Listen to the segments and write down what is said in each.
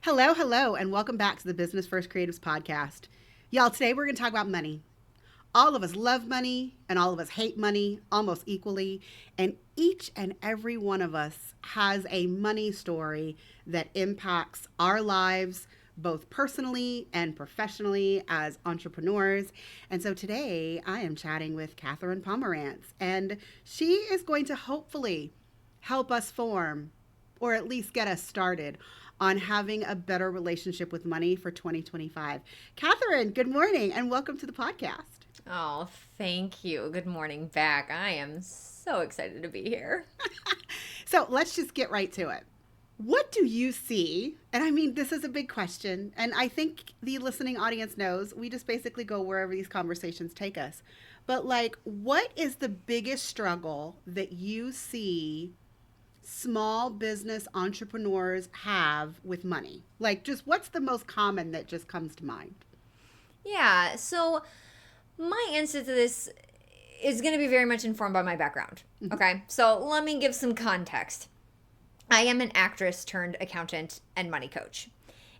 Hello, hello, and welcome back to the Business First Creatives podcast. Y'all, today we're going to talk about money. All of us love money and all of us hate money almost equally. And each and every one of us has a money story that impacts our lives, both personally and professionally as entrepreneurs. And so today I am chatting with Katherine Pomerantz, and she is going to hopefully help us form, or at least get us started on having a better relationship with money for 2025. Katherine, good morning and welcome to the podcast. Oh, thank you. Good morning back. I am so excited to be here. So let's just get right to it. What do you see? And I mean, this is a big question. And I think the listening audience knows we just basically go wherever these conversations take us. But what is the biggest struggle that you see small business entrepreneurs have with money? Just what's the most common that just comes to mind? Yeah, so my answer to this is going to be very much informed by my background. Okay, so let me give some context. I am an actress turned accountant and money coach.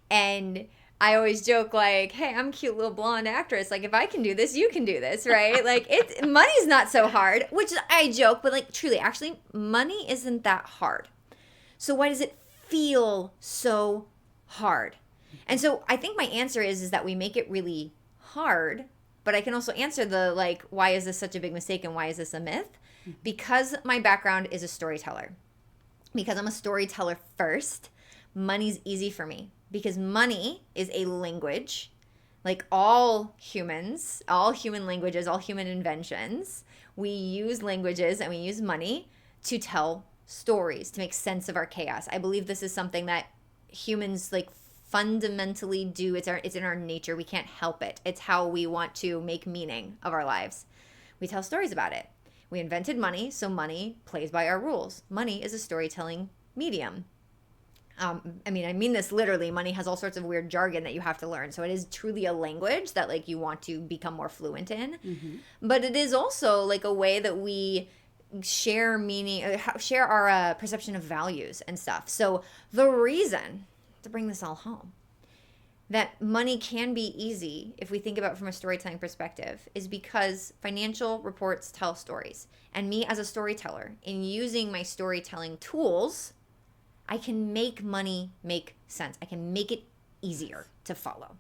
And I always joke hey, I'm a cute little blonde actress. If I can do this, you can do this, right? Money's not so hard, which I joke, but truly, actually, money isn't that hard. So why does it feel so hard? And so I think my answer is that we make it really hard, but I can also answer the why is this such a big mistake and why is this a myth? Because my background is a storyteller. Because I'm a storyteller first, money's easy for me. Because money is a language, like all humans, all human languages, all human inventions. We use languages and we use money to tell stories, to make sense of our chaos. I believe this is something that humans fundamentally do. It's in our nature. We can't help it. It's how we want to make meaning of our lives. We tell stories about it. We invented money, so money plays by our rules. Money is a storytelling medium. I mean this literally. Money has all sorts of weird jargon that you have to learn. So it is truly a language that you want to become more fluent in. Mm-hmm. But it is also a way that we share meaning, share our perception of values and stuff. So the reason, to bring this all home, that money can be easy if we think about it from a storytelling perspective is because financial reports tell stories. And me as a storyteller, in using my storytelling tools, I can make money make sense. I can make it easier to follow.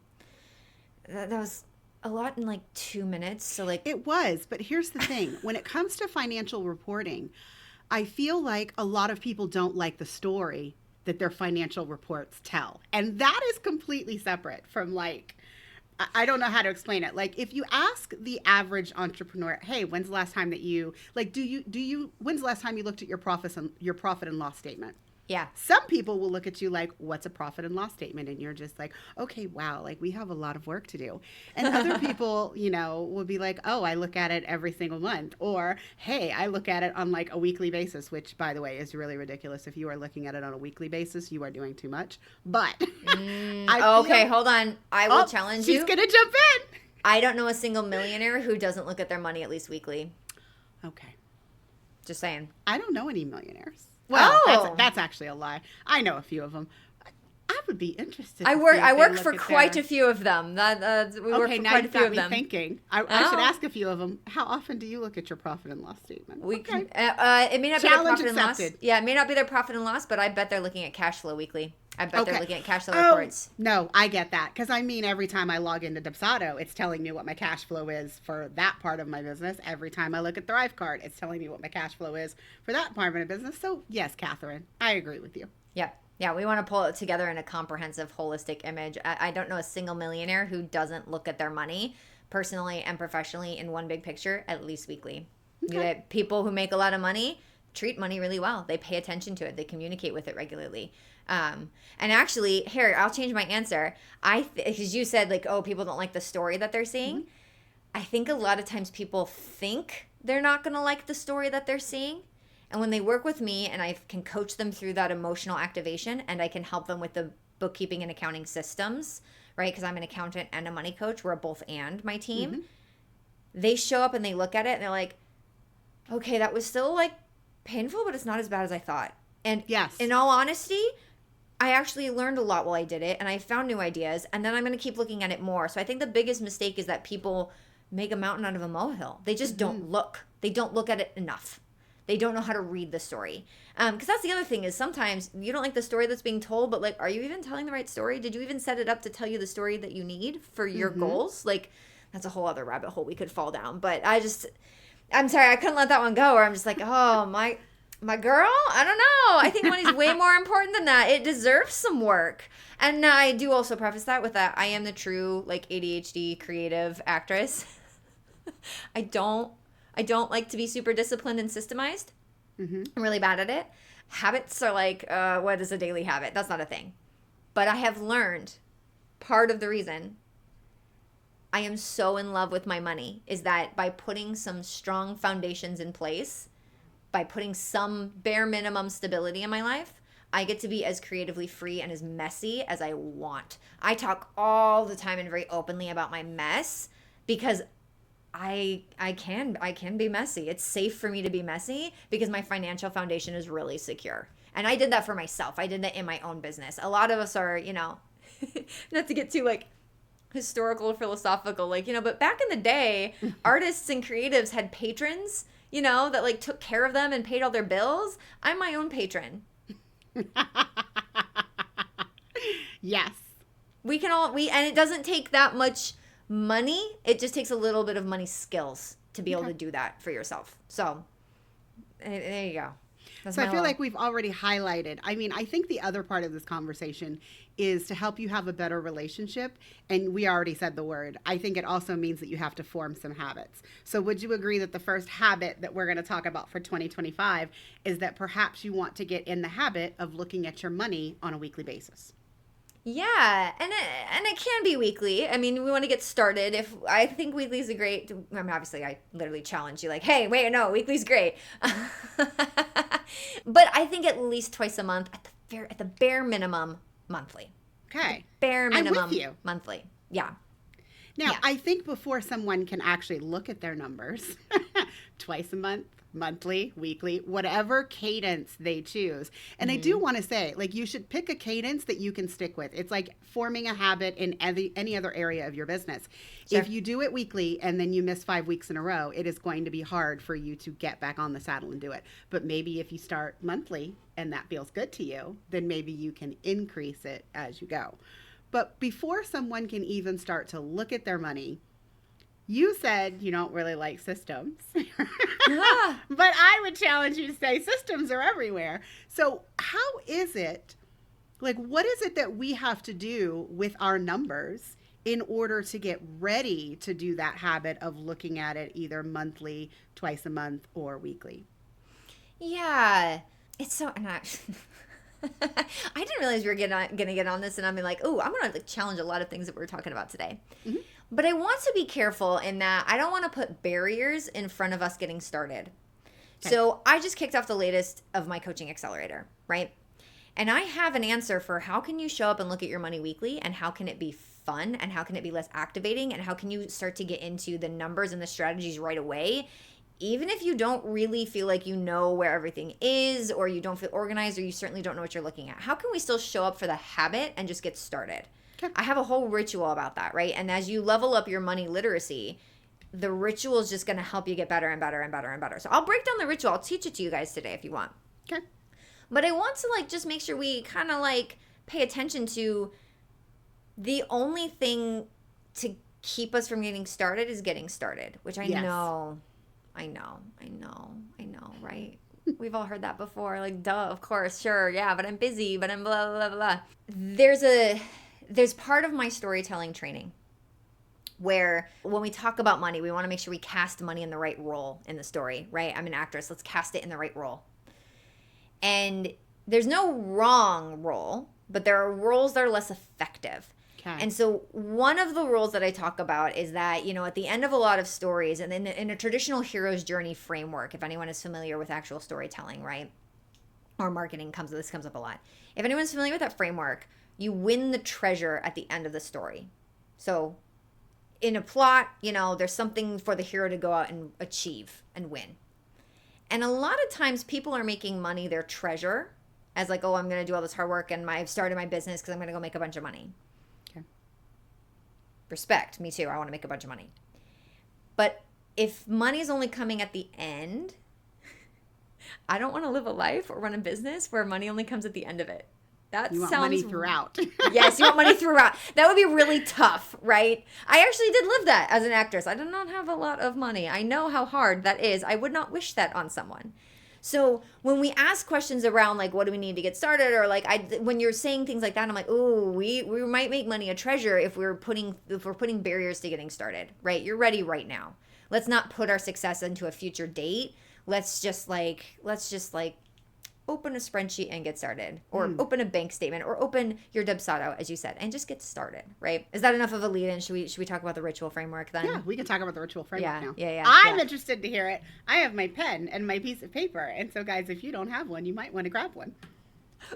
That was a lot in 2 minutes. So It was, but here's the thing. When it comes to financial reporting, I feel like a lot of people don't like the story that their financial reports tell. And that is completely separate from I don't know how to explain it. If you ask the average entrepreneur, hey, when's the last time that you when's the last time you looked at your profit and loss statement? Yeah. Some people will look at you what's a profit and loss statement? And you're just okay, wow, we have a lot of work to do. And other people, will be oh, I look at it every single month. Or, hey, I look at it on a weekly basis, which, by the way, is really ridiculous. If you are looking at it on a weekly basis, you are doing too much. But okay, hold on. I will challenge you. She's going to jump in. I don't know a single millionaire who doesn't look at their money at least weekly. Okay. Just saying. I don't know any millionaires. Well, that's actually a lie. I know a few of them. I would be interested. I work for quite a few of them. We work for now quite a you've few got of me them. thinking. I should ask a few of them. How often do you look at your profit and loss statement? It may not be their profit and loss. Yeah, it may not be their profit and loss, but I bet they're looking at cash flow weekly. I bet they're looking at cash flow reports. No, I get that. Because every time I log into Dubsado, it's telling me what my cash flow is for that part of my business. Every time I look at Thrivecart, it's telling me what my cash flow is for that part of my business. So yes, Katherine, I agree with you. Yep. Yeah, we want to pull it together in a comprehensive, holistic image. I don't know a single millionaire who doesn't look at their money personally and professionally in one big picture at least weekly. Okay. People who make a lot of money treat money really well. They pay attention to it. They communicate with it regularly. And actually, here, I'll change my answer. Because you said people don't like the story that they're seeing. Mm-hmm. I think a lot of times people think they're not going to like the story that they're seeing. And when they work with me and I can coach them through that emotional activation and I can help them with the bookkeeping and accounting systems, right? Because I'm an accountant and a money coach. We're both and my team. Mm-hmm. They show up and they look at it and they're like, okay, that was still painful, but it's not as bad as I thought. And yes, in all honesty, I actually learned a lot while I did it, and I found new ideas, and then I'm going to keep looking at it more. So I think the biggest mistake is that people make a mountain out of a molehill. They just don't look. They don't look at it enough. They don't know how to read the story. Because that's the other thing is sometimes you don't like the story that's being told, but like, are you even telling the right story? Did you even set it up to tell you the story that you need for your goals? Like, that's a whole other rabbit hole we could fall down. But I'm sorry, I couldn't let that one go. Or I'm just like, oh, my girl, I don't know. I think money's way more important than that. It deserves some work. And I do also preface that with that I am the true like ADHD creative actress. I don't like to be super disciplined and systemized. I'm really bad at it. Habits are like, what is a daily habit? That's not a thing. But I have learned part of the reason I am so in love with my money is that by putting some strong foundations in place, by putting some bare minimum stability in my life, I get to be as creatively free and as messy as I want. I talk all the time and very openly about my mess because I can be messy. It's safe for me to be messy because my financial foundation is really secure. And I did that for myself. I did that in my own business. A lot of us are, not to get too like historical, philosophical, but back in the day, artists and creatives had patrons, that like took care of them and paid all their bills. I'm my own patron. Yes. And it doesn't take that much money. It just takes a little bit of money skills to be able to do that for yourself. So there you go. So I feel like we've already highlighted. I mean, I think the other part of this conversation is to help you have a better relationship. And we already said the word. I think it also means that you have to form some habits. So would you agree that the first habit that we're going to talk about for 2025 is that perhaps you want to get in the habit of looking at your money on a weekly basis? Yeah, and it can be weekly. I mean, we want to get started. If I think weekly is a great. I mean, obviously, I literally challenge you, like, hey, wait, no, weekly's great. But I think at least twice a month, at the bare minimum, monthly. Okay, bare minimum, I'm with you. Monthly. Yeah. Now, I think before someone can actually look at their numbers, twice a month, monthly, weekly, whatever cadence they choose. And I do want to say, like, you should pick a cadence that you can stick with. It's like forming a habit in any other area of your business. Sure. If you do it weekly and then you miss 5 weeks in a row, it is going to be hard for you to get back on the saddle and do it. But maybe if you start monthly and that feels good to you, then maybe you can increase it as you go. But before someone can even start to look at their money, you said you don't really like systems. Yeah. But I would challenge you to say systems are everywhere. So how is it, like, what is it that we have to do with our numbers in order to get ready to do that habit of looking at it either monthly, twice a month, or weekly? Yeah. It's so... I didn't realize we were going to get on this, and I'm like, oh, I'm going to challenge a lot of things that we're talking about today. Mm-hmm. But I want to be careful in that I don't want to put barriers in front of us getting started. Okay. So I just kicked off the latest of my coaching accelerator, right? And I have an answer for how can you show up and look at your money weekly, and how can it be fun, and how can it be less activating, and how can you start to get into the numbers and the strategies right away, even if you don't really feel like you know where everything is, or you don't feel organized, or you certainly don't know what you're looking at. How can we still show up for the habit and just get started? Okay. I have a whole ritual about that, right? And as you level up your money literacy, the ritual is just going to help you get better and better and better and better. So I'll break down the ritual. I'll teach it to you guys today if you want. Okay. But I want to just make sure we kind of pay attention to the only thing to keep us from getting started is getting started, which I know, right? We've all heard that before. Like, duh, of course, sure, yeah, but I'm busy, but I'm blah, blah, blah. There's part of my storytelling training where when we talk about money, we want to make sure we cast money in the right role in the story, right? I'm an actress. Let's cast it in the right role. And there's no wrong role, but there are roles that are less effective. Okay. And so one of the rules that I talk about is that, at the end of a lot of stories, and in a traditional hero's journey framework, if anyone is familiar with actual storytelling, right? Or marketing this comes up a lot. If anyone's familiar with that framework, you win the treasure at the end of the story. So in a plot, there's something for the hero to go out and achieve and win. And a lot of times people are making money their treasure as like, oh, I'm going to do all this hard work and I've started my business because I'm going to go make a bunch of money. Okay. Respect, me too. I want to make a bunch of money. But if money is only coming at the end, I don't want to live a life or run a business where money only comes at the end of it. That you sounds want money throughout. Yes, you want money throughout. That would be really tough, right? I actually did live that as an actress. I did not have a lot of money. I know how hard that is. I would not wish that on someone. So when we ask questions around like, what do we need to get started, or like, when you're saying things like that, I'm like, oh, we might make money a treasure if we're putting barriers to getting started, right? You're ready right now. Let's not put our success into a future date. Let's just like open a spreadsheet and get started, or open a bank statement, or open your Dubsado, as you said, and just get started, right? Is that enough of a lead-in? Should we talk about the ritual framework then? Yeah, we can talk about the ritual framework now. Yeah. I'm interested to hear it. I have my pen and my piece of paper, and so guys, if you don't have one, you might want to grab one.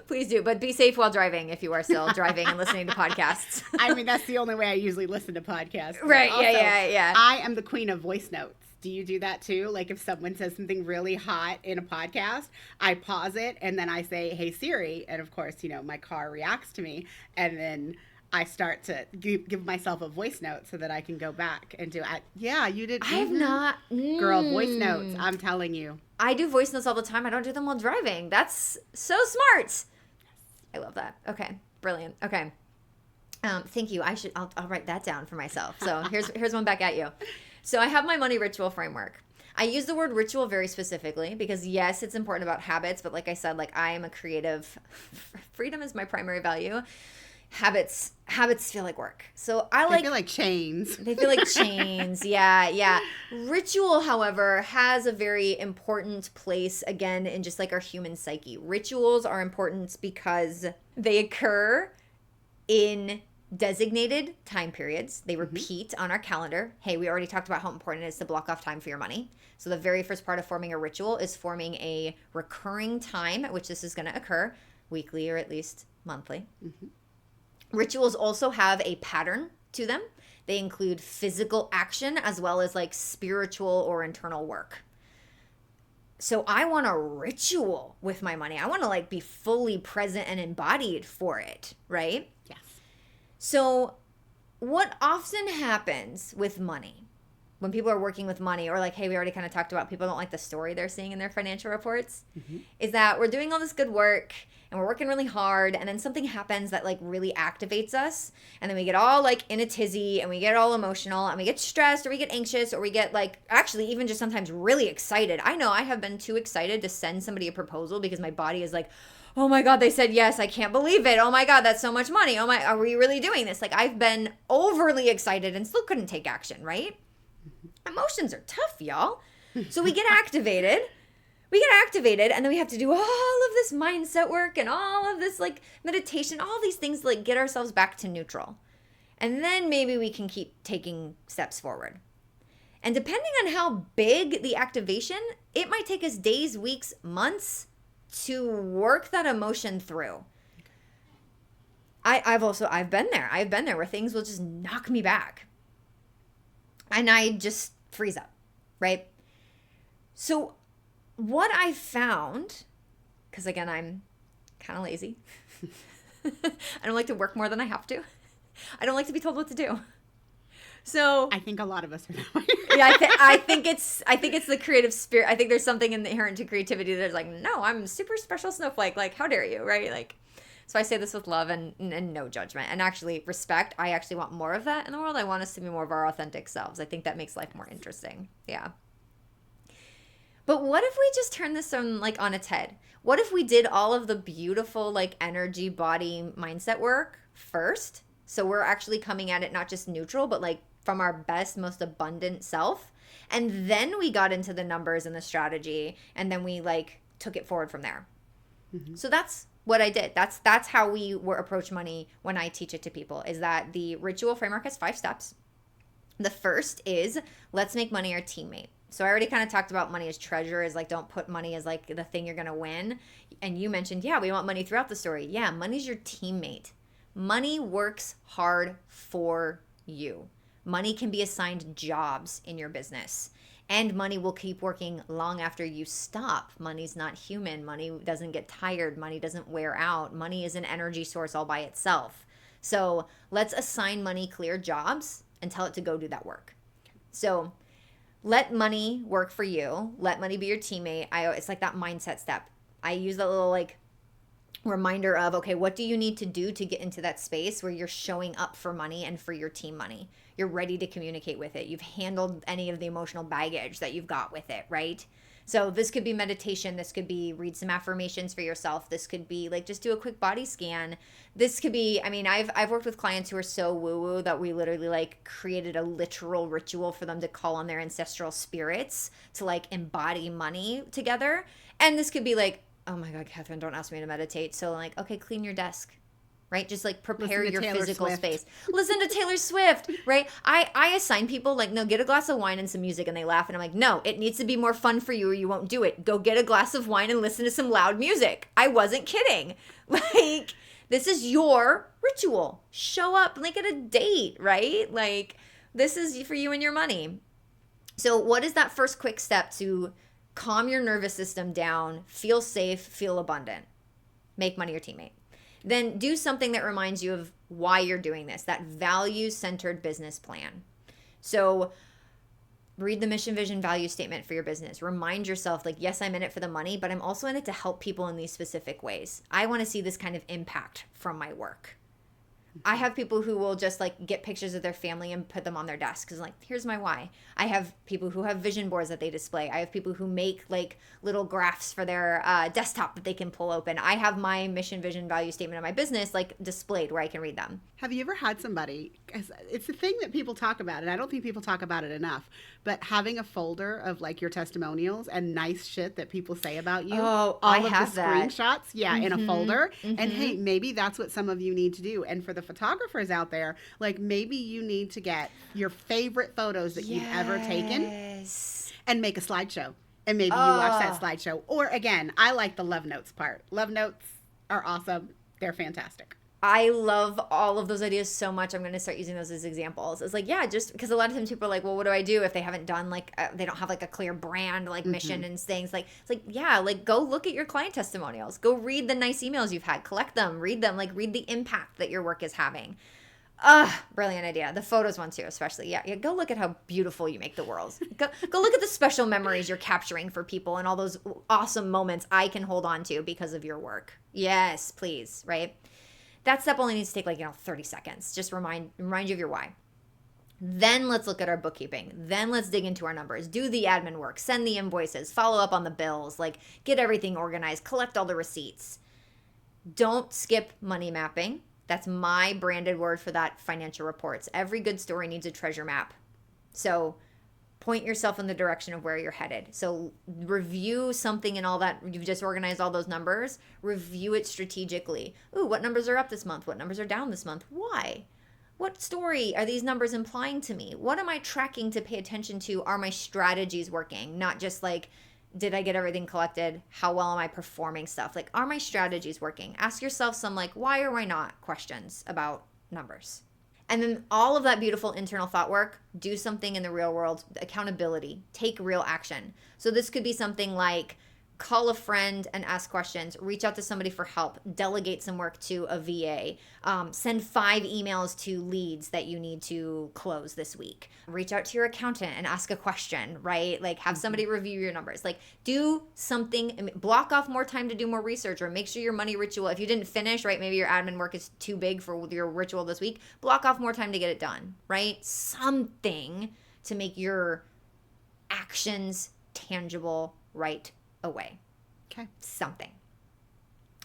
Please do, but be safe while driving if you are still driving and listening to podcasts. I mean, that's the only way I usually listen to podcasts. Right, also, yeah. I am the queen of voice notes. Do you do that too? Like if someone says something really hot in a podcast, I pause it and then I say, hey Siri. And of course, my car reacts to me. And then I start to give myself a voice note so that I can go back and do it. Yeah, you did. I have not. Girl, voice notes. I'm telling you. I do voice notes all the time. I don't do them while driving. That's so smart. I love that. Okay. Brilliant. Okay. Thank you. I'll write that down for myself. So here's one back at you. So I have my money ritual framework. I use the word ritual very specifically because yes, it's important about habits, but like I said, like I am a creative. Freedom is my primary value. Habits feel like work. So they feel like chains. They feel like chains. Yeah. Ritual, however, has a very important place again in just like our human psyche. Rituals are important because they occur in designated time periods. They repeat on our calendar. Hey, we already talked about how important it is to block off time for your money. So the very first part of forming a ritual is forming a recurring time at which this is going to occur, weekly or at least monthly. Rituals also have a pattern to them. They include physical action as well as like spiritual or internal work. So I want a ritual with my money. I want to like be fully present and embodied for it, right? Yes. So what often happens with money when people are working with money, or like, hey, we already kind of talked about people don't like the story they're seeing in their financial reports, is that we're doing all this good work and we're working really hard, and then something happens that like really activates us, and then we get all like in a tizzy and we get all emotional and we get stressed or we get anxious or we get like actually even just sometimes really excited. I know I have been too excited to send somebody a proposal because my body is like, oh my God, they said yes. I can't believe it. Oh my God, that's so much money. Oh my, are we really doing this? Like I've been overly excited and still couldn't take action, right? Emotions are tough, y'all. So we get activated. And then we have to do all of this mindset work and all of this like meditation, all these things to like get ourselves back to neutral. And then maybe we can keep taking steps forward. And depending on how big the activation, it might take us days, weeks, months to work that emotion through. I've been there. I've been there where things will just knock me back. And I just freeze up, right? So what I found, because again, I'm kind of lazy. I don't like to work more than I have to. I don't like to be told what to do. So I think a lot of us are that way. Yeah, I think it's the creative spirit. I think there's something inherent to creativity that's like, no, I'm a super special snowflake. Like, how dare you, right? Like, so I say this with love and no judgment and actually respect. I actually want more of that in the world. I want us to be more of our authentic selves. I think that makes life more interesting. Yeah. But what if we just turn this on its head? What if we did all of the beautiful like energy, body, mindset work first? So we're actually coming at it not just neutral, but like from our best, most abundant self. And then we got into the numbers and the strategy, and then we like took it forward from there. So that's what I did. That's how we approach money when I teach it to people, is that the ritual framework has 5 steps. The first is let's make money our teammate. So I already kind of talked about money as treasure, is like don't put money as like the thing you're going to win. And you mentioned, yeah, we want money throughout the story. Yeah, money's your teammate. Money works hard for you. Money can be assigned jobs in your business. And money will keep working long after you stop. Money's not human. Money doesn't get tired. Money doesn't wear out. Money is an energy source all by itself. So let's assign money clear jobs and tell it to go do that work. So let money work for you. Let money be your teammate. It's like that mindset step. I use that little like reminder of, okay, what do you need to do to get into that space where you're showing up for money and for your team money? You're ready to communicate with it. You've handled any of the emotional baggage that you've got with it, right? So this could be meditation. This could be read some affirmations for yourself. This could be like just do a quick body scan. This could be, I mean, I've worked with clients who are so woo-woo that we literally like created a literal ritual for them to call on their ancestral spirits to like embody money together. And this could be like, oh my God, Katherine, don't ask me to meditate. So like, okay, clean your desk, right? Just like prepare your physical space. Listen to Taylor Swift, right? I assign people like, no, get a glass of wine and some music, and they laugh. And I'm like, no, it needs to be more fun for you or you won't do it. Go get a glass of wine and listen to some loud music. I wasn't kidding. Like, this is your ritual. Show up like at a date, right? Like, this is for you and your money. So what is that first quick step to calm your nervous system down, feel safe, feel abundant? Make money your teammate. Then do something that reminds you of why you're doing this, that values-centered business plan. So read the mission, vision, value statement for your business. Remind yourself, like, yes, I'm in it for the money, but I'm also in it to help people in these specific ways. I want to see this kind of impact from my work. I have people who will just like get pictures of their family and put them on their desk because like, here's my why. I have people who have vision boards that they display. I have people who make like little graphs for their desktop that they can pull open. I have my mission, vision, value statement of my business like displayed where I can read them. Have you ever had somebody, it's a thing that people talk about, and I don't think people talk about it enough, but having a folder of like your testimonials and nice shit that people say about you. Oh, all I of have the that. screenshots, yeah, in a folder. And hey, maybe that's what some of you need to do. And for the photographers out there, like maybe you need to get your favorite photos that you've ever taken and make a slideshow. And maybe you watch that slideshow. Or again, I like the love notes part. Love notes are awesome. They're fantastic. I love all of those ideas so much. I'm going to start using those as examples. It's like, yeah, just because a lot of times people are like, well, what do I do if they haven't done like, they don't have like a clear brand, like mission and things like, it's like, yeah, like go look at your client testimonials, go read the nice emails you've had, collect them, read them, like read the impact that your work is having. Brilliant idea. The photos one too, especially. Yeah. Go look at how beautiful you make the world. Go look at the special memories you're capturing for people and all those awesome moments I can hold on to because of your work. Yes, please. Right. That step only needs to take 30 seconds. Just remind you of your why. Then let's look at our bookkeeping. Then let's dig into our numbers, do the admin work, send the invoices, follow up on the bills, like get everything organized, collect all the receipts. Don't skip money mapping. That's my branded word for that, financial reports. Every good story needs a treasure map. So point yourself in the direction of where you're headed. So review something and all that. You've just organized all those numbers. Review it strategically. Ooh, what numbers are up this month? What numbers are down this month? Why? What story are these numbers implying to me? What am I tracking to pay attention to? Are my strategies working? Not just like, did I get everything collected? How well am I performing stuff? Like, are my strategies working? Ask yourself some like, why or why not questions about numbers. And then all of that beautiful internal thought work, do something in the real world, accountability, take real action. So this could be something like call a friend and ask questions, reach out to somebody for help, delegate some work to a VA, send 5 emails to leads that you need to close this week, reach out to your accountant and ask a question, right? Like have somebody review your numbers, like do something, block off more time to do more research, or make sure your money ritual, if you didn't finish, right, maybe your admin work is too big for your ritual this week, block off more time to get it done, right? Something to make your actions tangible right away. Okay. Something.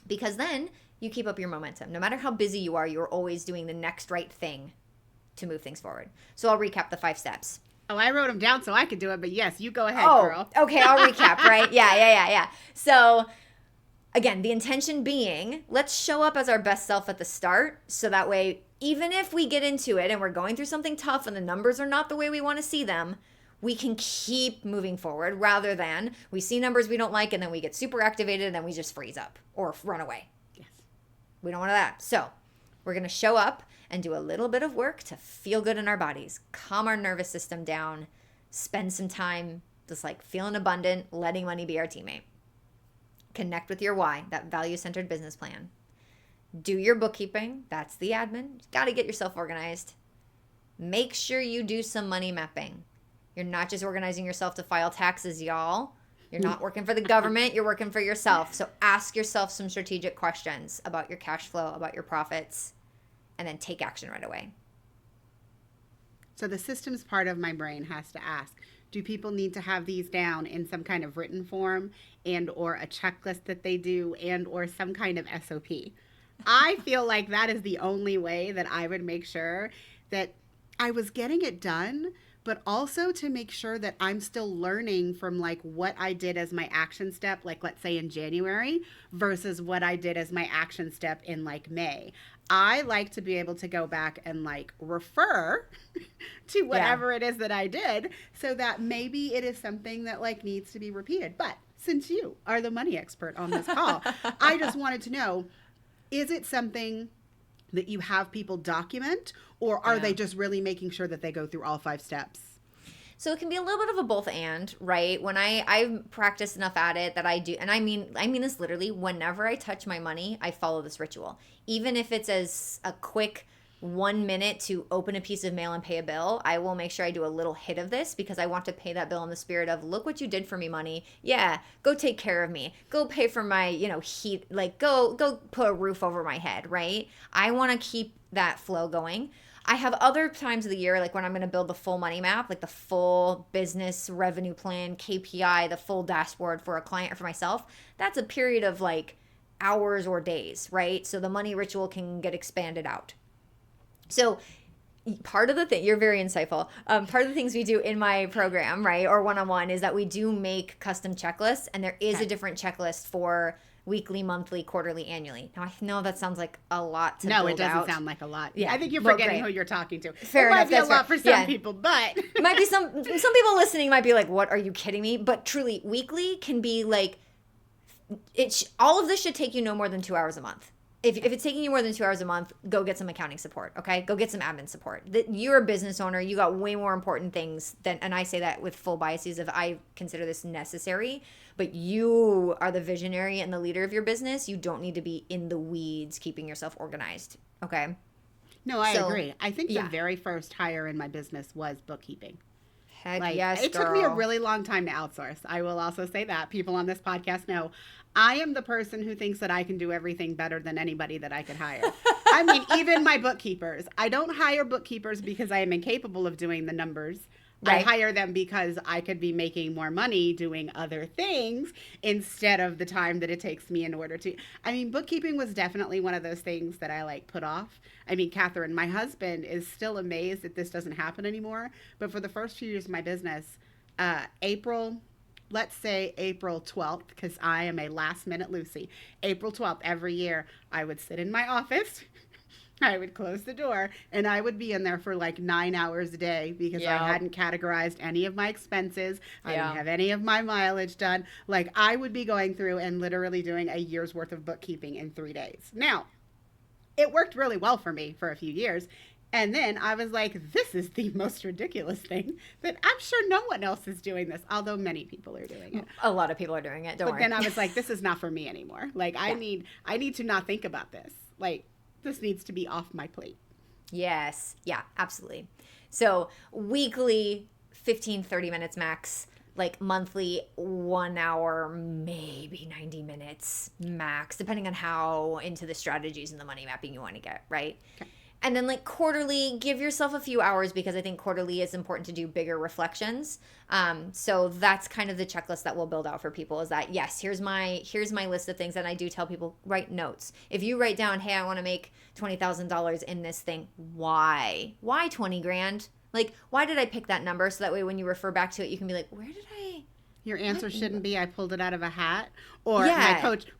Because then you keep up your momentum. No matter how busy you are, you're always doing the next right thing to move things forward. So I'll recap the 5 steps. Oh, I wrote them down so I could do it, but yes, you go ahead, girl. Okay, I'll recap, right? Yeah. So again, the intention being, let's show up as our best self at the start, so that way, even if we get into it and we're going through something tough and the numbers are not the way we want to see them, we can keep moving forward rather than we see numbers we don't like and then we get super activated and then we just freeze up or run away. Yes. We don't want that. So we're going to show up and do a little bit of work to feel good in our bodies, calm our nervous system down, spend some time Just like feeling abundant, letting money be our teammate. Connect with your why, that value-centered business plan. Do your bookkeeping. That's the admin. Got to get yourself organized. Make sure you do some money mapping. You're not just organizing yourself to file taxes, y'all. You're not working for the government. You're working for yourself. So ask yourself some strategic questions about your cash flow, about your profits, and then take action right away. So the systems part of my brain has to ask, do people need to have these down in some kind of written form and or a checklist that they do and or some kind of SOP? I feel like that is the only way that I would make sure that I was getting it done, but also to make sure that I'm still learning from like what I did as my action step, like let's say in January versus what I did as my action step in like May. I like to be able to go back and like refer to whatever it is that I did so that maybe it is something that like needs to be repeated. But since you are the money expert on this call, I just wanted to know, is it something that you have people document, or are they just really making sure that they go through all 5 steps? So it can be a little bit of a both and, right? When I've practiced enough at it that I do, and I mean this literally, whenever I touch my money, I follow this ritual. Even if it's as a quick 1 minute to open a piece of mail and pay a bill, I will make sure I do a little hit of this because I want to pay that bill in the spirit of, look what you did for me, money. Yeah, go take care of me. Go pay for my, heat, like go put a roof over my head, right? I want to keep that flow going. I have other times of the year, like when I'm going to build the full money map, like the full business revenue plan, KPI, the full dashboard for a client or for myself. That's a period of like hours or days, right? So the money ritual can get expanded out. So part of the thing, you're very insightful. Part of the things we do in my program, right, or one-on-one is that we do make custom checklists, and there is a different checklist for weekly, monthly, quarterly, annually. Now, I know that sounds like a lot to build out. No, it doesn't sound like a lot. Yeah. I think you're forgetting who you're talking to. Fair enough. It might be a lot for some people, but... might be some people listening might be like, what, are you kidding me? But truly, weekly can be like, all of this should take you no more than 2 hours a month. If it's taking you more than 2 hours a month, go get some accounting support, okay? Go get some admin support. You're a business owner. You got way more important things than, and I say that with full biases of I consider this necessary, but you are the visionary and the leader of your business. You don't need to be in the weeds keeping yourself organized, okay? No, I agree. I think the very first hire in my business was bookkeeping. Heck yes, it took me a really long time to outsource. I will also say that. People on this podcast know I am the person who thinks that I can do everything better than anybody that I could hire. I mean, even my bookkeepers. I don't hire bookkeepers because I am incapable of doing the numbers. Right. I hire them because I could be making more money doing other things instead of the time that it takes me in order to. I mean, bookkeeping was definitely one of those things that I like put off. I mean, Katherine, my husband is still amazed that this doesn't happen anymore. But for the first few years of my business, let's say April 12th, because I am a last minute Lucy. April 12th, every year, I would sit in my office. I would close the door and I would be in there for like 9 hours a day because I hadn't categorized any of my expenses. I didn't have any of my mileage done. Like I would be going through and literally doing a year's worth of bookkeeping in 3 days. Now, it worked really well for me for a few years. And then I was like, this is the most ridiculous thing that I'm sure no one else is doing this, although many people are doing it. A lot of people are doing it. Don't worry. But then I was like, this is not for me anymore. Like I need to not think about this. Like this needs to be off my plate. Yes. Yeah, absolutely. So weekly, 15, 30 minutes max. Like monthly, 1 hour, maybe 90 minutes max, depending on how into the strategies and the money mapping you want to get, right? Okay. And then like quarterly, give yourself a few hours because I think quarterly is important to do bigger reflections. So that's kind of the checklist that we'll build out for people is that, yes, here's my list of things. And I do tell people, write notes. If you write down, hey, I want to make $20,000 in this thing. Why? Why 20 grand? Like, why did I pick that number? So that way when you refer back to it, you can be like, where did I? Your answer shouldn't be I pulled it out of a hat or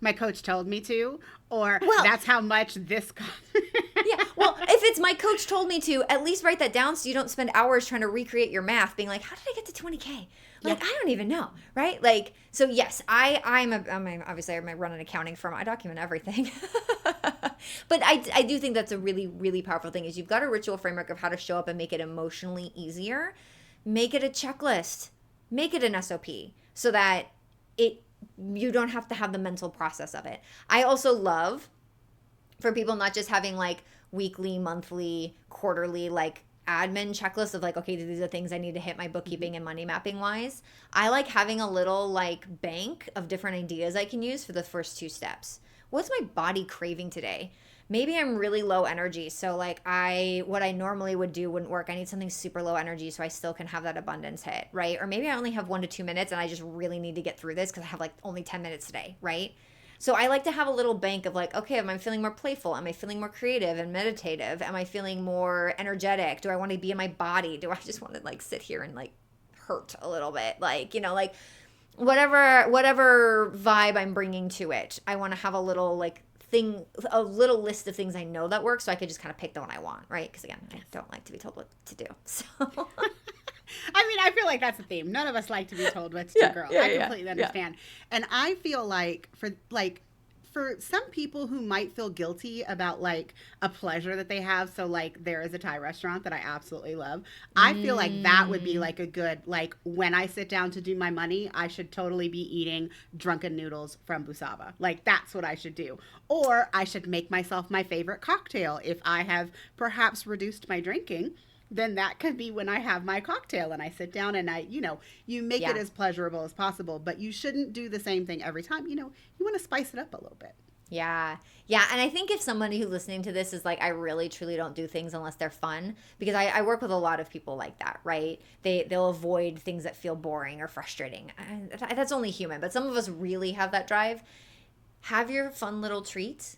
my coach told me to, or that's how much this cost. Yeah. Well, if it's my coach told me to, at least write that down so you don't spend hours trying to recreate your math being like, how did I get to 20K? Like, I don't even know. Right. Like, so yes, I'm obviously I run an accounting firm. I document everything. But I do think that's a really, really powerful thing is you've got a ritual framework of how to show up and make it emotionally easier. Make it a checklist. make it an SOP so that you don't have to have the mental process of it. I also love for people not just having like weekly, monthly, quarterly, like admin checklist of like, okay, these are things I need to hit my bookkeeping and money mapping wise. I like having a little like bank of different ideas I can use for the first 2 steps. What's my body craving today? Maybe I'm really low energy, so like what I normally would do wouldn't work. I need something super low energy so I still can have that abundance hit, right? Or maybe I only have 1 to 2 minutes and I just really need to get through this because I have like only 10 minutes today, right? So I like to have a little bank of like, okay, am I feeling more playful? Am I feeling more creative and meditative? Am I feeling more energetic? Do I want to be in my body? Do I just want to like sit here and like hurt a little bit? Like, like whatever vibe I'm bringing to it. I want to have a little like a little list of things I know that work so I could just kind of pick the one I want, right? Because again, I don't like to be told what to do. So I mean, I feel like that's the theme. None of us like to be told what to do, girl. I completely understand. And I feel like for some people who might feel guilty about like a pleasure that they have, so like there is a Thai restaurant that I absolutely love. I feel like that would be like a good, like when I sit down to do my money, I should totally be eating drunken noodles from Busava. Like that's what I should do. Or I should make myself my favorite cocktail if I have perhaps reduced my drinking. Then that could be when I have my cocktail and I sit down and you make it as pleasurable as possible, but you shouldn't do the same thing every time. You want to spice it up a little bit. Yeah. Yeah. And I think if somebody who's listening to this is like, I really, truly don't do things unless they're fun, because I work with a lot of people like that, right? They'll avoid things that feel boring or frustrating. That's only human, but some of us really have that drive. Have your fun little treats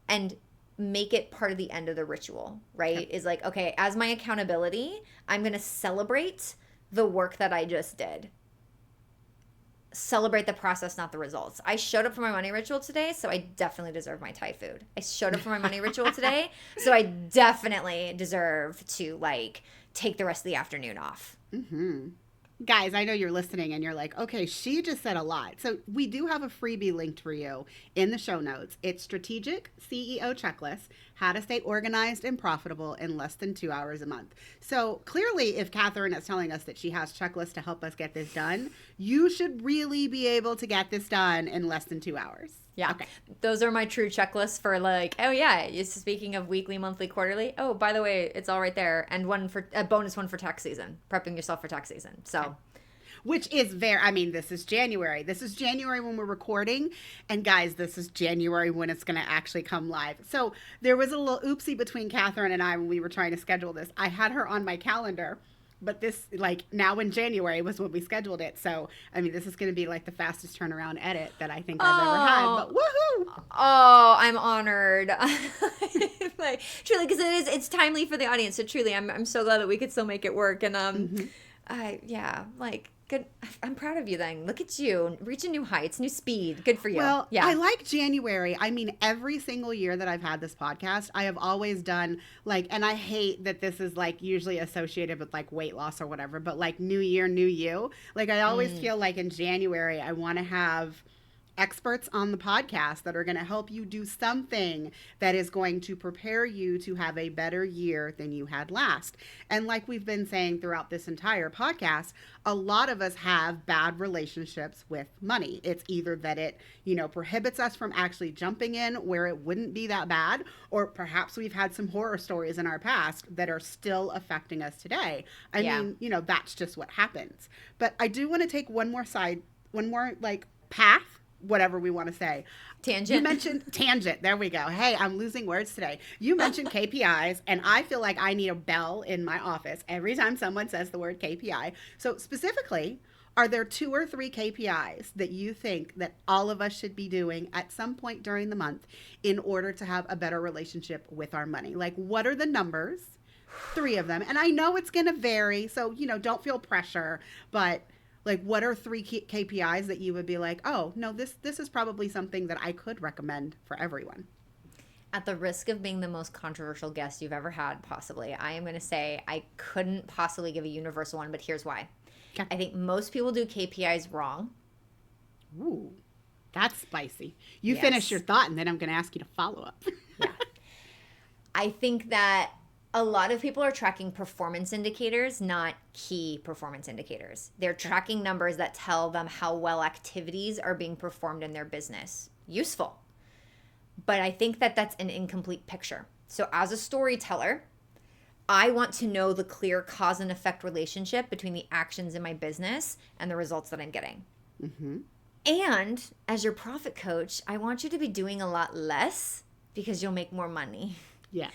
and make it part of the end of the ritual, right? Yep. Is like, okay, as my accountability, I'm going to celebrate the work that I just did. Celebrate the process, not the results. I showed up for my money ritual today, so I definitely deserve my Thai food. I showed up for my money ritual today, so I definitely deserve to like take the rest of the afternoon off. Mm-hmm. Guys, I know you're listening and you're like, okay, she just said a lot. So we do have a freebie linked for you in the show notes. It's Strategic CEO Checklist, how to stay organized and profitable in less than 2 hours a month. So clearly, if Katherine is telling us that she has checklists to help us get this done, you should really be able to get this done in less than 2 hours. Yeah. Okay. Those are my true checklists for like, oh yeah, speaking of weekly, monthly, quarterly. Oh, by the way, it's all right there. And one for a bonus one for tax season, prepping yourself for tax season. So. Okay. Which is this is January. This is January when we're recording. And guys, this is January when it's going to actually come live. So there was a little oopsie between Katherine and I when we were trying to schedule this. I had her on my calendar. But this, like, now in January was when we scheduled it. So, I mean, this is going to be, like, the fastest turnaround edit that I think I've ever had. But woohoo! Oh, I'm honored. Like, truly, because it's timely for the audience. So, truly, I'm so glad that we could still make it work. And, good. I'm proud of you then. Look at you. Reaching new heights, new speed. Good for you. Well, yeah. I like January. I mean, every single year that I've had this podcast, I have always done and I hate that this is like usually associated with like weight loss or whatever, but like new year, new you. Like I always feel like in January, I want to have experts on the podcast that are going to help you do something that is going to prepare you to have a better year than you had last. And like we've been saying throughout this entire podcast, a lot of us have bad relationships with money. It's either that it, prohibits us from actually jumping in where it wouldn't be that bad, or perhaps we've had some horror stories in our past that are still affecting us today. I mean, that's just what happens. But I do want to take one more path, whatever we want to say. Tangent. You mentioned tangent. There we go. Hey, I'm losing words today. You mentioned KPIs, and I feel like I need a bell in my office every time someone says the word KPI. So specifically, are there 2 or 3 KPIs that you think that all of us should be doing at some point during the month in order to have a better relationship with our money? Like, what are the numbers? 3 of them. And I know it's going to vary, so, don't feel pressure, but like, what are 3 KPIs that you would be like, oh, no, this is probably something that I could recommend for everyone? At the risk of being the most controversial guest you've ever had, possibly, I am going to say I couldn't possibly give a universal one, but here's why. Okay. I think most people do KPIs wrong. Ooh, that's spicy. You finish your thought, and then I'm going to ask you to follow up. Yeah. I think that A lot of people are tracking performance indicators, not key performance indicators. They're tracking numbers that tell them how well activities are being performed in their business. Useful. But I think that that's an incomplete picture. So as a storyteller, I want to know the clear cause and effect relationship between the actions in my business and the results that I'm getting. Mm-hmm. And as your profit coach, I want you to be doing a lot less because you'll make more money. Yes.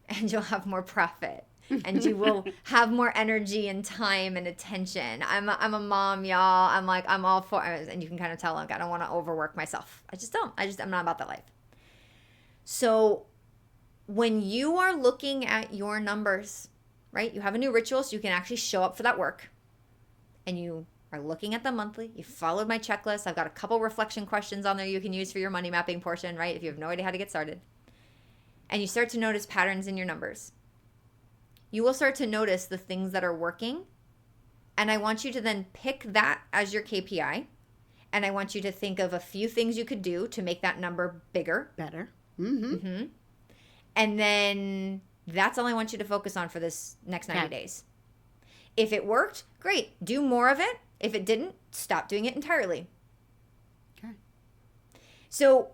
And you'll have more profit. And you will have more energy and time and attention. I'm a mom, y'all. I'm all for, and you can kind of tell, like, I don't want to overwork myself. I just don't. I'm not about that life. So when you are looking at your numbers, right, you have a new ritual so you can actually show up for that work. And you are looking at them monthly. You followed my checklist. I've got a couple reflection questions on there you can use for your money mapping portion, right, if you have no idea how to get started. And you start to notice patterns in your numbers. You will start to notice the things that are working. And I want you to then pick that as your KPI. And I want you to think of a few things you could do to make that number bigger. Better. Mm-hmm. Mm-hmm. And then that's all I want you to focus on for this next 90 days. If it worked, great. Do more of it. If it didn't, stop doing it entirely. Okay. So,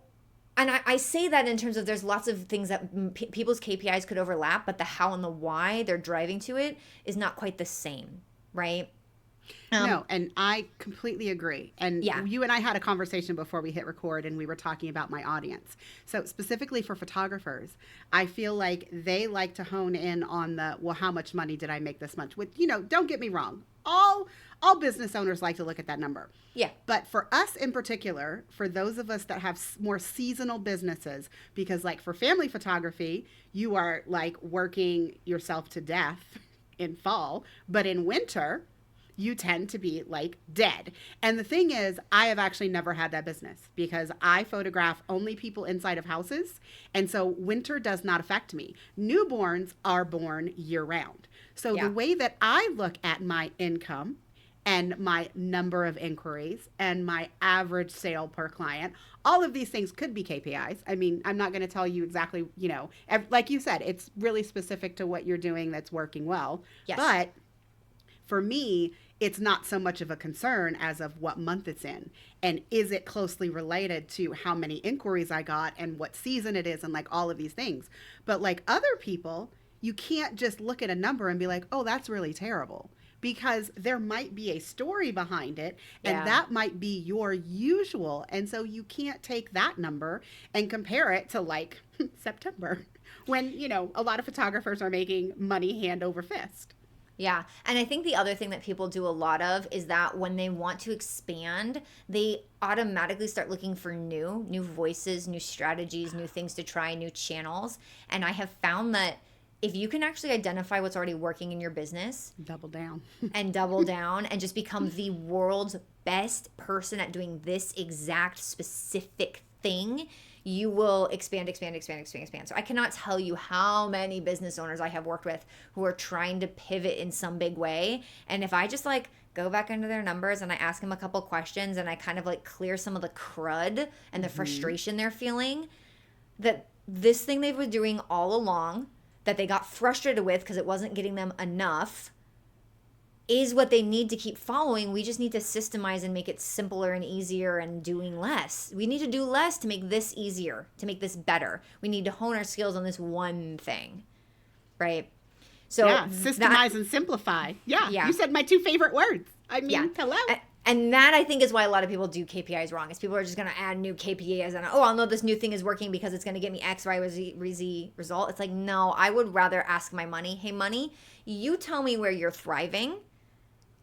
and I say that in terms of there's lots of things that people's KPIs could overlap, but the how and the why they're driving to it is not quite the same, right? No, and I completely agree. And Yeah. you and I had a conversation before we hit record, and we were talking about my audience. So specifically for photographers, I feel like they like to hone in on the, well, how much money did I make this month? With, don't get me wrong. All business owners like to look at that number. Yeah. But for us in particular, for those of us that have more seasonal businesses, because like for family photography, you are like working yourself to death in fall, but in winter, you tend to be like dead. And the thing is, I have actually never had that business because I photograph only people inside of houses. And so winter does not affect me. Newborns are born year round. So the way that I look at my income and my number of inquiries and my average sale per client, all of these things could be KPIs. I mean, I'm not going to tell you exactly, like you said, it's really specific to what you're doing that's working well. Yes. But for me, it's not so much of a concern as of what month it's in. And is it closely related to how many inquiries I got and what season it is and like all of these things. But like other people, you can't just look at a number and be like, oh, that's really terrible. Because there might be a story behind it and that might be your usual. And so you can't take that number and compare it to like September when, a lot of photographers are making money hand over fist. Yeah. And I think the other thing that people do a lot of is that when they want to expand, they automatically start looking for new voices, new strategies, new things to try, new channels. And I have found that if you can actually identify what's already working in your business, double down and just become the world's best person at doing this exact specific thing, you will expand. So I cannot tell you how many business owners I have worked with who are trying to pivot in some big way. And if I just like go back into their numbers and I ask them a couple questions and I kind of like clear some of the crud and the frustration they're feeling, that this thing they've been doing all along that they got frustrated with because it wasn't getting them enough is what they need to keep following. We just need to systemize and make it simpler and easier and doing less. We need to do less to make this easier, to make this better. We need to hone our skills on this one thing, right? So systemize and simplify. Yeah, you said my two favorite words. I mean, hello. And that I think is why a lot of people do KPIs wrong. Is people are just going to add new KPIs and I'll know this new thing is working because it's going to get me X, Y, Z result. It's like, no, I would rather ask my money, hey money, you tell me where you're thriving.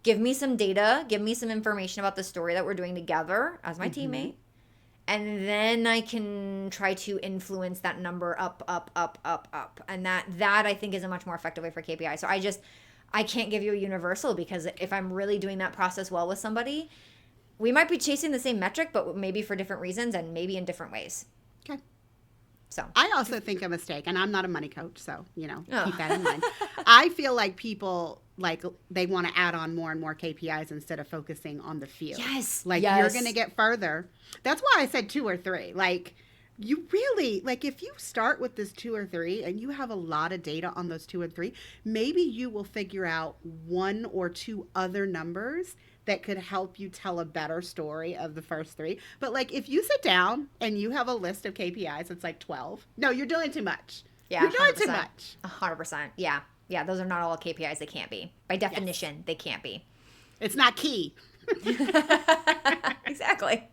Give me some data, give me some information about the story that we're doing together as my teammate. And then I can try to influence that number up. And that I think is a much more effective way for KPI. So I can't give you a universal because if I'm really doing that process well with somebody, we might be chasing the same metric, but maybe for different reasons and maybe in different ways. Okay. So I also think a mistake, and I'm not a money coach, so, keep that in mind. I feel like people, like, they want to add on more and more KPIs instead of focusing on the few. Yes. Like, you're going to get further. That's why I said 2 or 3. Like, You really, like, if you start with this 2 or 3 and you have a lot of data on those 2 and 3, maybe you will figure out 1 or 2 other numbers that could help you tell a better story of the first 3. But like, if you sit down and you have a list of KPIs, it's like 12. No, you're doing too much. Yeah, You're doing 100%. too much. 100%. Yeah. Yeah, those are not all KPIs. They can't be. By definition, they can't be. It's not key. Exactly.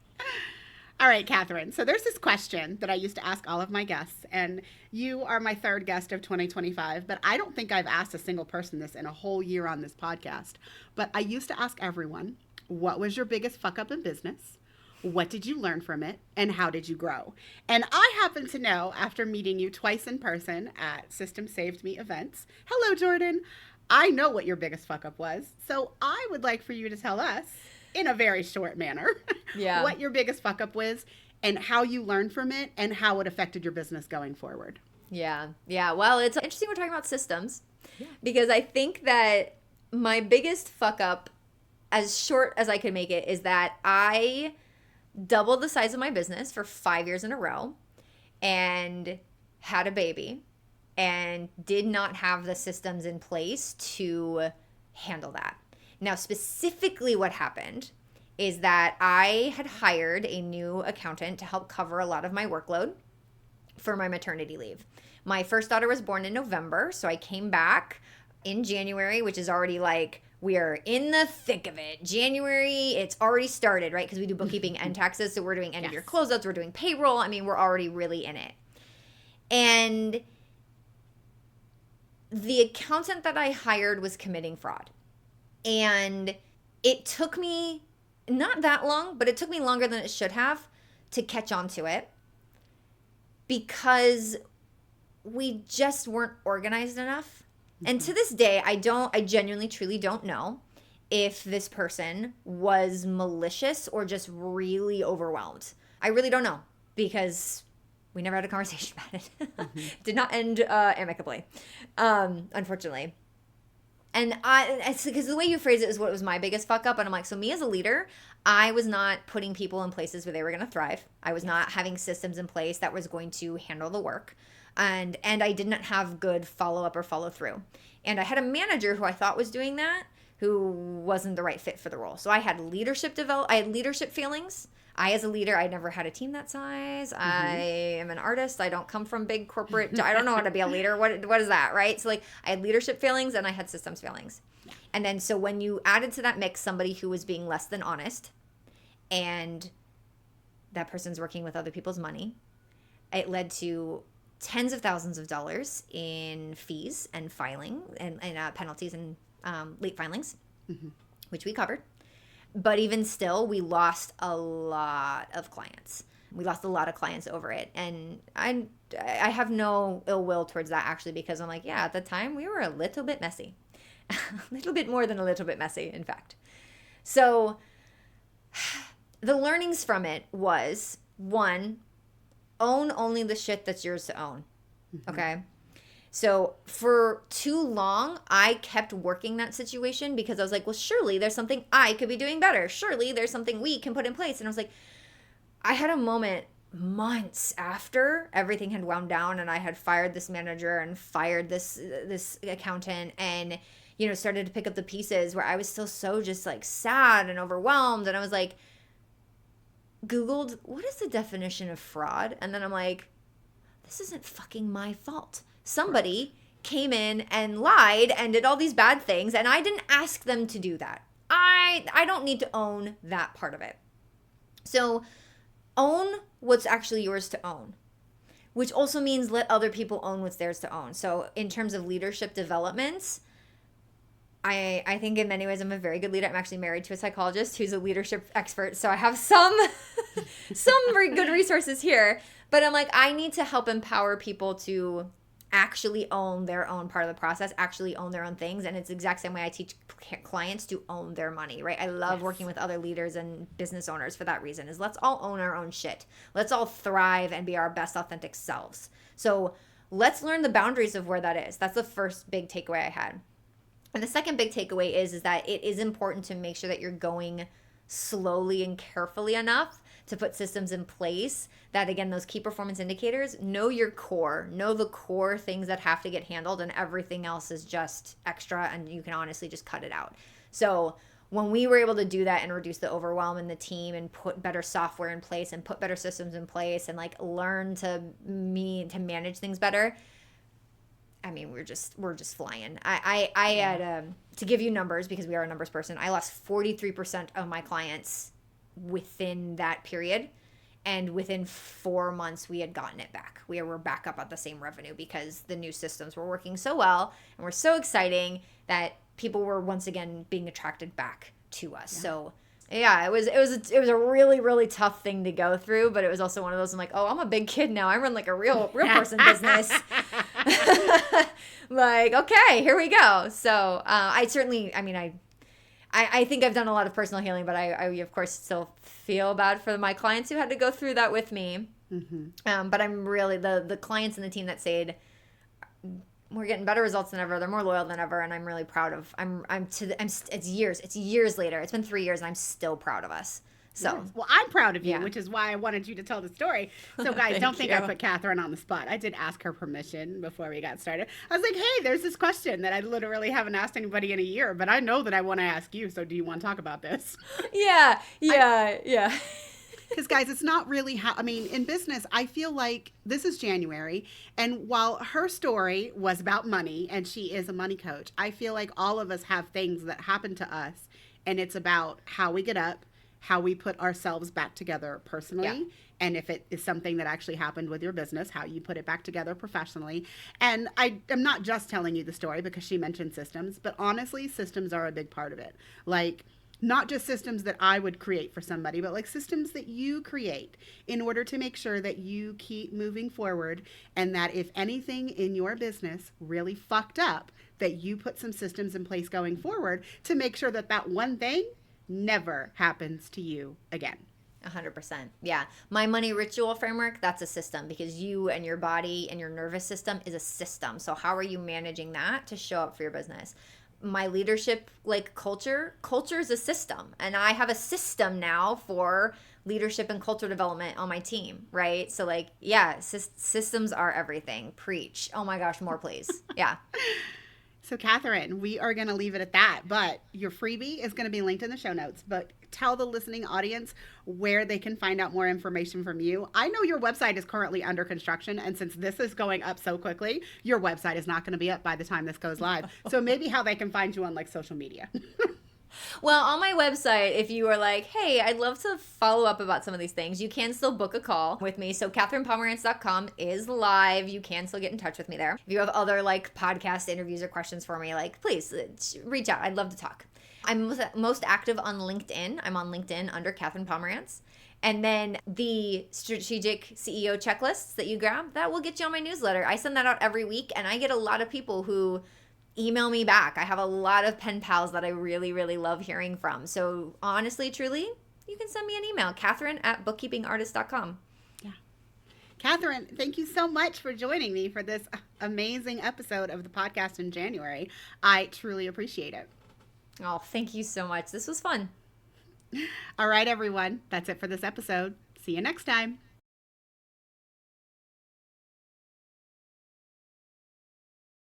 All right, Katherine. So there's this question that I used to ask all of my guests, and you are my 3rd guest of 2025, but I don't think I've asked a single person this in a whole year on this podcast. But I used to ask everyone, what was your biggest fuck up in business? What did you learn from it? And how did you grow? And I happen to know, after meeting you twice in person at System Saved Me events, hello, Jordan, I know what your biggest fuck up was. So I would like for you to tell us, in a very short manner, what your biggest fuck up was and how you learned from it and how it affected your business going forward. Yeah. Yeah. Well, it's interesting we're talking about systems because I think that my biggest fuck up, as short as I could make it, is that I doubled the size of my business for 5 years in a row and had a baby and did not have the systems in place to handle that. Now, specifically what happened is that I had hired a new accountant to help cover a lot of my workload for my maternity leave. My first daughter was born in November, so I came back in January, which is already like, we are in the thick of it. January, it's already started, right? Because we do bookkeeping and taxes, so we're doing end of year closeouts, we're doing payroll. I mean, we're already really in it. And the accountant that I hired was committing fraud. And it took me not that long, but it took me longer than it should have to catch on to it because we just weren't organized enough. And to this day, I genuinely, truly don't know if this person was malicious or just really overwhelmed. I really don't know because we never had a conversation about it. Did not end amicably, unfortunately. And because the way you phrase it is what was my biggest fuck up. And I'm like, so me as a leader, I was not putting people in places where they were going to thrive. I was not having systems in place that was going to handle the work. And I did not have good follow-up or follow-through. And I had a manager who I thought was doing that, who wasn't the right fit for the role. So I had leadership failings. I, as a leader, I never had a team that size. I am an artist. I don't come from big corporate. I don't know how to be a leader. What is that, right? So, like, I had leadership failings and I had systems failings. And then, so when you added to that mix somebody who was being less than honest and that person's working with other people's money, it led to tens of thousands of dollars in fees and filing and penalties and late filings, which we covered. But even still, we lost a lot of clients. We lost a lot of clients over it. And I have no ill will towards that, actually, because I'm like, yeah, at the time, we were a little bit messy. A little bit more than a little bit messy, in fact. So the learnings from it was, 1, own only the shit that's yours to own. Okay? So for too long, I kept working that situation because I was like, well, surely there's something I could be doing better. Surely there's something we can put in place. And I was like, I had a moment months after everything had wound down and I had fired this manager and fired this accountant and, you know, started to pick up the pieces where I was still so just like sad and overwhelmed. And I was like, Googled, what is the definition of fraud? And then I'm like, this isn't fucking my fault. Somebody came in and lied and did all these bad things, and I didn't ask them to do that. I don't need to own that part of it. So own what's actually yours to own, which also means let other people own what's theirs to own. So in terms of leadership developments, I think in many ways I'm a very good leader. I'm actually married to a psychologist who's a leadership expert, so I have some very good resources here. But I'm like, I need to help empower people to actually own their own part of the process, actually own their own things. And it's the exact same way I teach clients to own their money, right? I love working with other leaders and business owners for that reason, is let's all own our own shit. Let's all thrive and be our best authentic selves. So let's learn the boundaries of where that is. That's the first big takeaway I had. And the second big takeaway is that it is important to make sure that you're going slowly and carefully enough to put systems in place that, again, those key performance indicators, know your core, know the core things that have to get handled, and everything else is just extra, and you can honestly just cut it out. So when we were able to do that and reduce the overwhelm in the team and put better software in place and put better systems in place and like learn to manage things better, I mean, we're just flying. I had to give you numbers, because we are a numbers person, I lost 43% of my clients within that period. And within 4 months, we had gotten it back. We were back up at the same revenue because the new systems were working so well and were so exciting that people were once again being attracted back to us. Yeah. So yeah, it was a really, really tough thing to go through, but it was also one of those, I'm like, oh, I'm a big kid now. I run like a real person business. Like, okay, here we go. So I think I've done a lot of personal healing, but I of course still feel bad for my clients who had to go through that with me. Mm-hmm. But I'm really the clients and the team that stayed, we're getting better results than ever. They're more loyal than ever, and I'm really proud of. It's years later. It's been 3 years, and I'm still proud of us. So, yes. Well, I'm proud of you, which is why I wanted you to tell the story. So, guys, don't think I put Katherine on the spot. I did ask her permission before we got started. I was like, hey, there's this question that I literally haven't asked anybody in a year, but I know that I want to ask you. So, do you want to talk about this? Yeah. Because, guys, it's not really in business, I feel like this is January. And while her story was about money and she is a money coach, I feel like all of us have things that happen to us. And it's about how we get up, how we put ourselves back together personally. And if it is something that actually happened with your business, how you put it back together professionally. And I am not just telling you the story because she mentioned systems, but honestly, systems are a big part of it. Like, not just systems that I would create for somebody, but like systems that you create in order to make sure that you keep moving forward, and that if anything in your business really fucked up, that you put some systems in place going forward to make sure that that one thing never happens to you again. 100%. Yeah. My money ritual framework, that's a system, because you and your body and your nervous system is a system. So how are you managing that to show up for your business? My leadership, like culture is a system, and I have a system now for leadership and culture development on my team, right? So like, yeah, systems are everything. Preach. Oh my gosh, more please. Yeah. So Katherine, we are going to leave it at that, but your freebie is going to be linked in the show notes. But tell the listening audience where they can find out more information from you. I know your website is currently under construction, and since this is going up so quickly, your website is not going to be up by the time this goes live. So maybe how they can find you on like social media. Well, on my website, if you are like, hey, I'd love to follow up about some of these things, you can still book a call with me. So KatherinePomerantz.com is live. You can still get in touch with me there. If you have other like podcast interviews or questions for me, like, please reach out. I'd love to talk. I'm most active on LinkedIn. I'm on LinkedIn under Katherine Pomerantz. And then the strategic CEO checklists that you grab, that will get you on my newsletter. I send that out every week, and I get a lot of people who email me back. I have a lot of pen pals that I really, really love hearing from. So honestly, truly, you can send me an email, Katherine@bookkeepingartist.com. Yeah. Katherine, thank you so much for joining me for this amazing episode of the podcast in January. I truly appreciate it. Oh, thank you so much. This was fun. All right, everyone. That's it for this episode. See you next time.